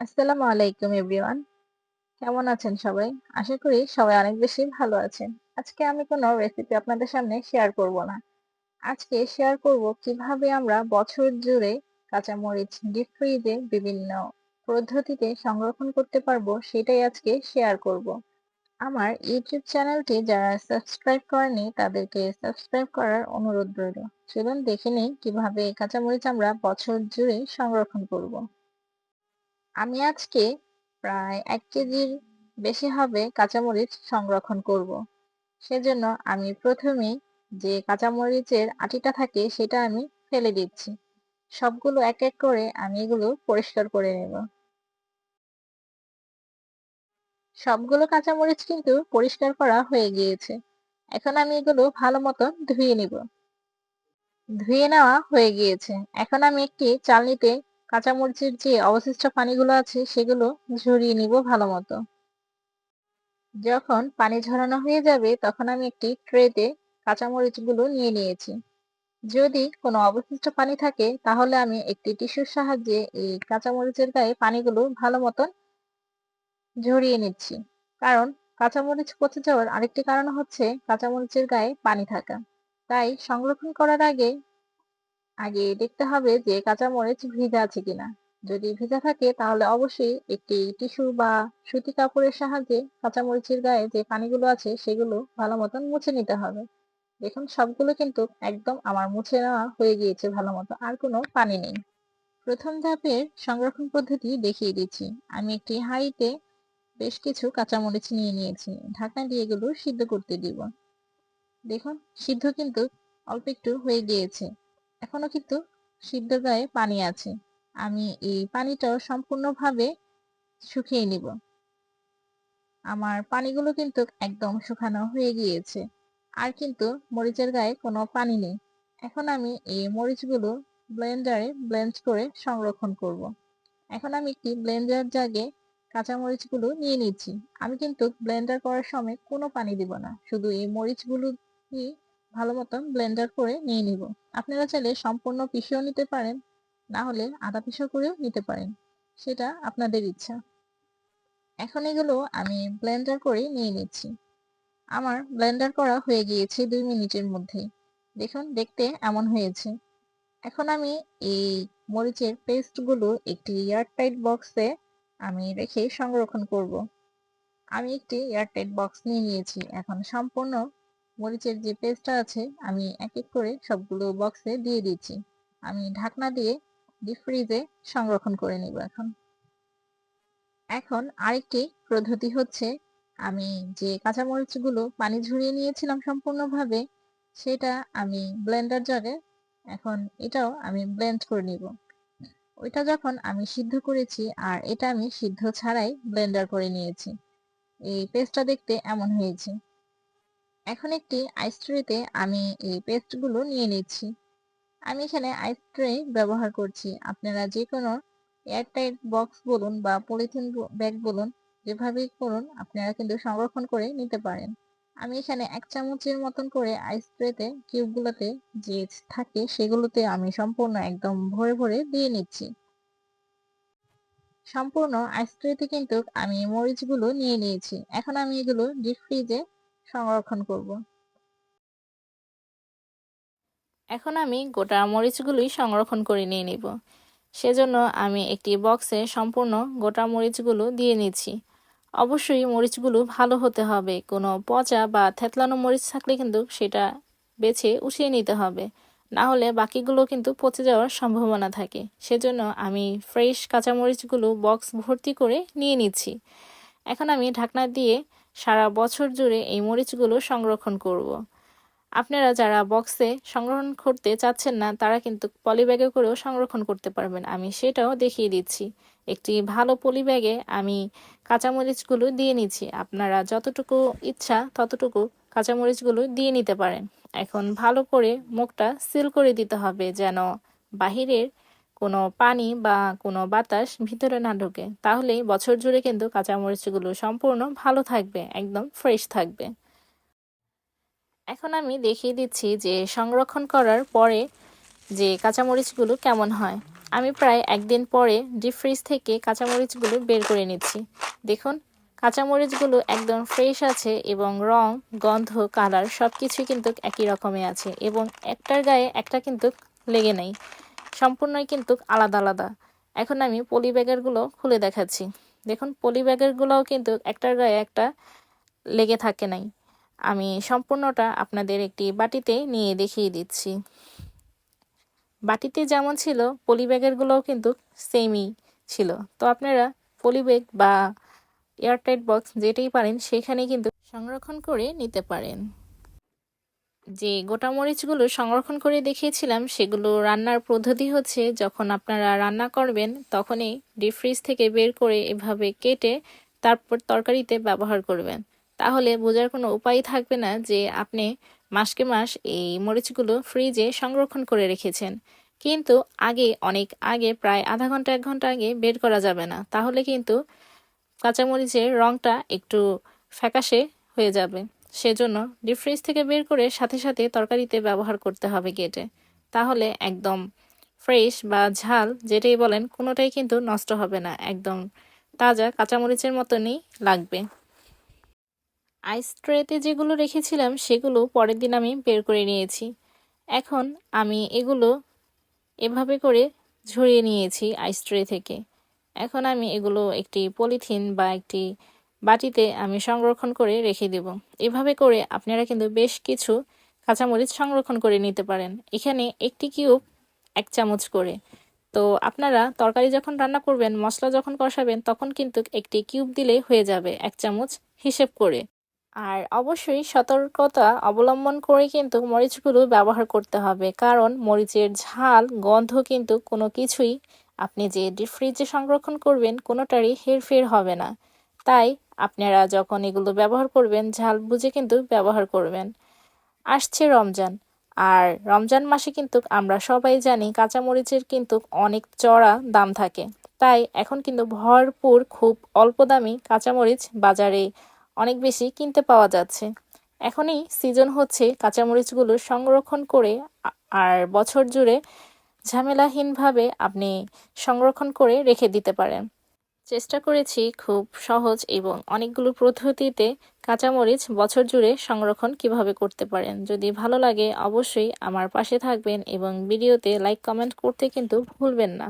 আসসালামু আলাইকুম এভরিওয়ান। কেমন আছেন সবাই? আশা করি সবাই অনেক বেশি ভালো আছেন। আজকে আমি কোনো রেসিপি আপনাদের সামনে শেয়ার করব না। আজকে শেয়ার করব কিভাবে আমরা বছর জুড়ে কাঁচামরিচ ডিপ ফ্রিজে বিভিন্ন পদ্ধতিতে সংরক্ষণ করতে পারবো সেটাই আজকে শেয়ার করব। আমার ইউটিউব চ্যানেলটি যারা সাবস্ক্রাইব করেনি তাদেরকে সাবস্ক্রাইব করার অনুরোধ রইল। চলুন দেখে নিই কিভাবে কাঁচামরিচ আমরা বছর জুড়ে সংরক্ষণ করব। আমি আজকে প্রায় ১ কেজির বেশি হবে কাঁচামরিচ সংরক্ষণ করব। সেজন্য আমি প্রথমেই যে কাঁচামরিচের আটিটা থাকে সেটা আমি ফেলে দিচ্ছি। সবগুলো এক এক করে আমি এগুলো পরিষ্কার করে নেব। সবগুলো কাঁচামরিচ কিন্তু পরিষ্কার করা হয়ে গিয়েছে। এখন আমি এগুলো ভালো মতো ধুয়ে নিব। ধুয়ে নেওয়া হয়ে গিয়েছে। এখন আমি একটি চালনিতে কাঁচামরিচের যে অবশিষ্ট পানিগুলো আছে সেগুলো ঝরিয়ে নিব ভালো মতো। যখন পানি ঝরানো হয়ে যাবে তখন আমি একটি ট্রেতে কাঁচামরিচগুলো নিয়ে নিয়েছি। যদি কোনো অবশিষ্ট পানি থাকে তাহলে আমি একটি টিস্যুর সাহায্যে এই কাঁচামরিচের গায়ে পানিগুলো ভালো মতন ঝরিয়ে নিচ্ছি। কারণ কাঁচামরিচ পচে যাওয়ার আরেকটি কারণ হচ্ছে কাঁচামরিচের গায়ে পানি থাকা। তাই সংরক্ষণ করার আগে আগে দেখতে হবে যে কাঁচামরিচ ভিজা আছে কিনা। যদি ভিজা থাকে তাহলে অবশ্যই একটি টিস্যু বা সুতি কাপড়ের সাহায্যে কাঁচামরিচের গায়ে যে পানিগুলো আছে সেগুলো ভালো মতন মুছে নিতে হবে। দেখুন সবগুলো কিন্তু একদম আমার মুছে নেওয়া হয়ে গিয়েছে ভালো মতো, আর কোনো পানি নেই। প্রথম ধাপের সংরক্ষণ পদ্ধতি দেখিয়ে দিচ্ছি। আমি একটি হাঁড়িতে বেশ কিছু কাঁচামরিচ নিয়ে নিয়েছি। ঢাকনা দিয়ে এগুলো সিদ্ধ করতে দিব। দেখুন সিদ্ধ কিন্তু অল্প একটু হয়ে গিয়েছে। এখনো কিন্তু সিদ্ধ গায়ে পানি আছে। আমি এই পানিটাও সম্পূর্ণভাবে শুকিয়ে নিব। আমার পানিগুলো কিন্তু একদম শুকানো হয়ে গিয়েছে। আর কিন্তু মরিচের গায়ে কোনো পানি নেই। এখন আমি এই মরিচগুলো ব্লেন্ডারে ব্লেন্ড করে সংরক্ষণ করব। এখন আমি একটি ব্লেন্ডার জাগে কাঁচামরিচগুলো নিয়ে নিচ্ছি। আমি কিন্তু ব্লেন্ডার করার সময় কোনো পানি দিব না। শুধু এই মরিচগুলো দিয়ে ভালো মতন ব্লেন্ডার করে নিয়ে নিব। আপনারা চাইলে সম্পূর্ণ পিষেও নিতে পারেন, না হলে আধা পিষা করেও নিতে পারেন। সেটা আপনাদের ইচ্ছা। এখন এগুলো আমি ব্লেন্ডার করে নিয়ে নিচ্ছি। আমার ব্লেন্ডার করা হয়ে গিয়েছে ২ মিনিটের মধ্যেই। দেখুন দেখতে এমন হয়েছে। এখন আমি এই মরিচের পেস্টগুলো একটি এয়ারটাইট বক্সে আমি রেখে সংরক্ষণ করব। আমি একটি এয়ারটাইট বক্স নিয়ে নিয়েছি। এখন সম্পূর্ণ মরিচের যে পেস্টটা আছে আমি এক এক করে সবগুলো বক্সে দিয়ে দিচ্ছি। আমি ঢাকনা দিয়ে ডিপ ফ্রিজে সংরক্ষণ করে নিব এখন। এখন আরেকটি পদ্ধতি হচ্ছে, আমি যে কাঁচামরিচগুলো পানি ঝরিয়ে নিয়েছিলাম সম্পূর্ণভাবে সেটা আমি ব্লেন্ডার জারে এখন এটাও আমি ব্লেন্ড করে নিব। ওইটা যখন আমি সিদ্ধ করেছি আর এটা আমি সিদ্ধ ছাড়াই ব্লেন্ডার করে নিয়েছি। এই পেস্টটা দেখতে এমন হয়েছে। এখন একটি আইস ট্রেতে আমি এই পেস্টগুলো নিয়ে নিচ্ছি। আমি এখানে আইস ট্রে ব্যবহার করছি। আপনারা যে কোনো এয়ারটাইট বক্স বলুন বা পলিথিন ব্যাগ বলুন, যেভাবেই করুন আপনারা কিন্তু সংরক্ষণ করে নিতে পারেন। আমি এখানে ১ চামচের মতন করে আইস ট্রেতে কিউবগুলোতে যে থাকে সেগুলোতে আমি সম্পূর্ণ একদম ভরে ভরে দিয়ে নিচ্ছি। সম্পূর্ণ আইস ট্রেতে কিন্তু আমি মরিচগুলো নিয়ে নিয়েছি। এখন আমি এগুলো ডিপ ফ্রিজে সংরক্ষণ করব। এখন আমি গোটা মরিচগুলোই সংরক্ষণ করে নিয়ে নিব। সেজন্য আমি একটি বক্সে সম্পূর্ণ গোটা মরিচগুলো দিয়ে নিচ্ছি। অবশ্যই মরিচগুলো ভালো হতে হবে। কোনো পচা বা থেতলানো মরিচ থাকলে কিন্তু সেটা বেছে উঠিয়ে নিতে হবে। না হলে বাকিগুলো কিন্তু পচে যাওয়ার সম্ভাবনা থাকে। সেজন্য আমি ফ্রেশ কাঁচামরিচগুলো বক্স ভর্তি করে নিয়ে নিচ্ছি। এখন আমি ঢাকনা দিয়ে সারা বছর জুড়ে এই মরিচগুলো সংরক্ষণ করব। আপনারা যারা বক্সে সংরক্ষণ করতে চাচ্ছেন না তারা কিন্তু পলিব্যাগে করেও সংরক্ষণ করতে পারবেন। আমি সেটাও দেখিয়ে দিচ্ছি। একটি ভালো পলিব্যাগে আমি কাঁচামরিচগুলো দিয়ে নিচ্ছি। আপনারা যতটুকু ইচ্ছা ততটুকু কাঁচামরিচগুলো দিয়ে নিতে পারেন। এখন ভালো করে মুখটা সিল করে দিতে হবে যেন বাহিরের কোনো পানি বা কোনো বাতাস ভিতরে না ঢোকে। তাহলেই বছর জুড়ে কিন্তু কাঁচামরিচগুলো সম্পূর্ণ ভালো থাকবে, একদম ফ্রেশ থাকবে। এখন আমি দেখিয়ে দিচ্ছি যে সংরক্ষণ করার পরে যে কাঁচামরিচগুলো কেমন হয়। আমি প্রায় একদিন পরে ডিপ ফ্রিজ থেকে কাঁচামরিচগুলো বের করে নিচ্ছি। দেখুন, কাঁচামরিচগুলো একদম ফ্রেশ আছে এবং রং, গন্ধ, কালার সব কিছুই কিন্তু একই রকমই আছে এবং একটার গায়ে একটা কিন্তু লেগে নেই, সম্পূর্ণই কিন্তু আলাদা আলাদা। এখন আমি পলি ব্যাগেরগুলো খুলে দেখাচ্ছি। দেখুন, পলি ব্যাগেরগুলোও কিন্তু একটার গায়ে একটা লেগে থাকে নাই। আমি সম্পূর্ণটা আপনাদের একটি বাটিতে নিয়ে দেখিয়ে দিচ্ছি। বাটিতে যেমন ছিল পলি ব্যাগেরগুলোও কিন্তু সেমই ছিল। তো আপনারা পলি ব্যাগ বা এয়ারটাইট বক্স যেটাই পারেন সেখানে কিন্তু সংরক্ষণ করে নিতে পারেন। যে গোটা মরিচগুলো সংরক্ষণ করে দেখিয়েছিলাম সেগুলো রান্নার পদ্ধতি হচ্ছে, যখন আপনারা রান্না করবেন তখনই ডিপ ফ্রিজ থেকে বের করে এভাবে কেটে তারপর তরকারিতে ব্যবহার করবেন। তাহলে বোঝার কোনো উপায় থাকবে না যে আপনি মাসকে মাস এই মরিচগুলো ফ্রিজে সংরক্ষণ করে রেখেছেন। কিন্তু অনেক আগে প্রায় আধা ঘন্টা 1 ঘন্টা আগে বের করা যাবে না, তাহলে কিন্তু কাঁচামরিচের রংটা একটু ফ্যাকাশে হয়ে যাবে। সেজন্য ডিপ ফ্রিজ থেকে বের করে সাথে সাথে তরকারিতে ব্যবহার করতে হবে কেটে। তাহলে একদম ফ্রেশ বা ঝাল যেটাই বলেন কোনোটাই কিন্তু নষ্ট হবে না, একদম তাজা কাঁচামরিচের মতনই লাগবে। আইস ট্রেতে যেগুলো রেখেছিলাম সেগুলো পরের দিন আমি বের করে নিয়েছি। এখন আমি এগুলো এভাবে করে ঝরিয়ে নিয়েছি আইস ট্রে থেকে। এখন আমি এগুলো একটি পলিথিন বা একটি বাটিতে আমি সংরক্ষণ করে রেখে দেব। এভাবে করে আপনারা কিন্তু বেশ কিছু কাঁচামরিচ সংরক্ষণ করে নিতে পারেন। এখানে একটি কিউব 1 চামচ করে। তো আপনারা তরকারি যখন রান্না করবেন, মশলা যখন কষাবেন তখন কিন্তু একটি কিউব দিলেই হয়ে যাবে 1 চামচ হিসেব করে। আর অবশ্যই সতর্কতা অবলম্বন করে কিন্তু মরিচগুলো ব্যবহার করতে হবে, কারণ মরিচের ঝাল, গন্ধ কিন্তু কোনো কিছুই আপনি যে ডিপ ফ্রিজে সংরক্ষণ করবেন কোনোটারই হেরফের হবে না। তাই আপনারা যখন এগুলো ব্যবহার করবেন ঝাল বুঝে কিন্তু ব্যবহার করবেন। আসছে রমজান, আর রমজান মাসে কিন্তু আমরা সবাই জানি কাঁচামরিচের কিন্তু অনেক চড়া দাম থাকে। তাই এখন কিন্তু ভরপুর খুব অল্প দামি কাঁচামরিচ বাজারে অনেক বেশি কিনতে পাওয়া যাচ্ছে। এখনই সিজন হচ্ছে কাঁচামরিচগুলো সংরক্ষণ করে আর বছর জুড়ে ঝামেলাহীনভাবে আপনি সংরক্ষণ করে রেখে দিতে পারেন। চেষ্টা করেছি খুব সহজ এবং অনেকগুলো পদ্ধতিতে কাঁচামরিচ বছর জুড়ে সংরক্ষণ কিভাবে করতে পারেন। যদি ভালো লাগে অবশ্যই আমার পাশে থাকবেন এবং ভিডিওতে লাইক কমেন্ট করতে কিন্তু ভুলবেন না।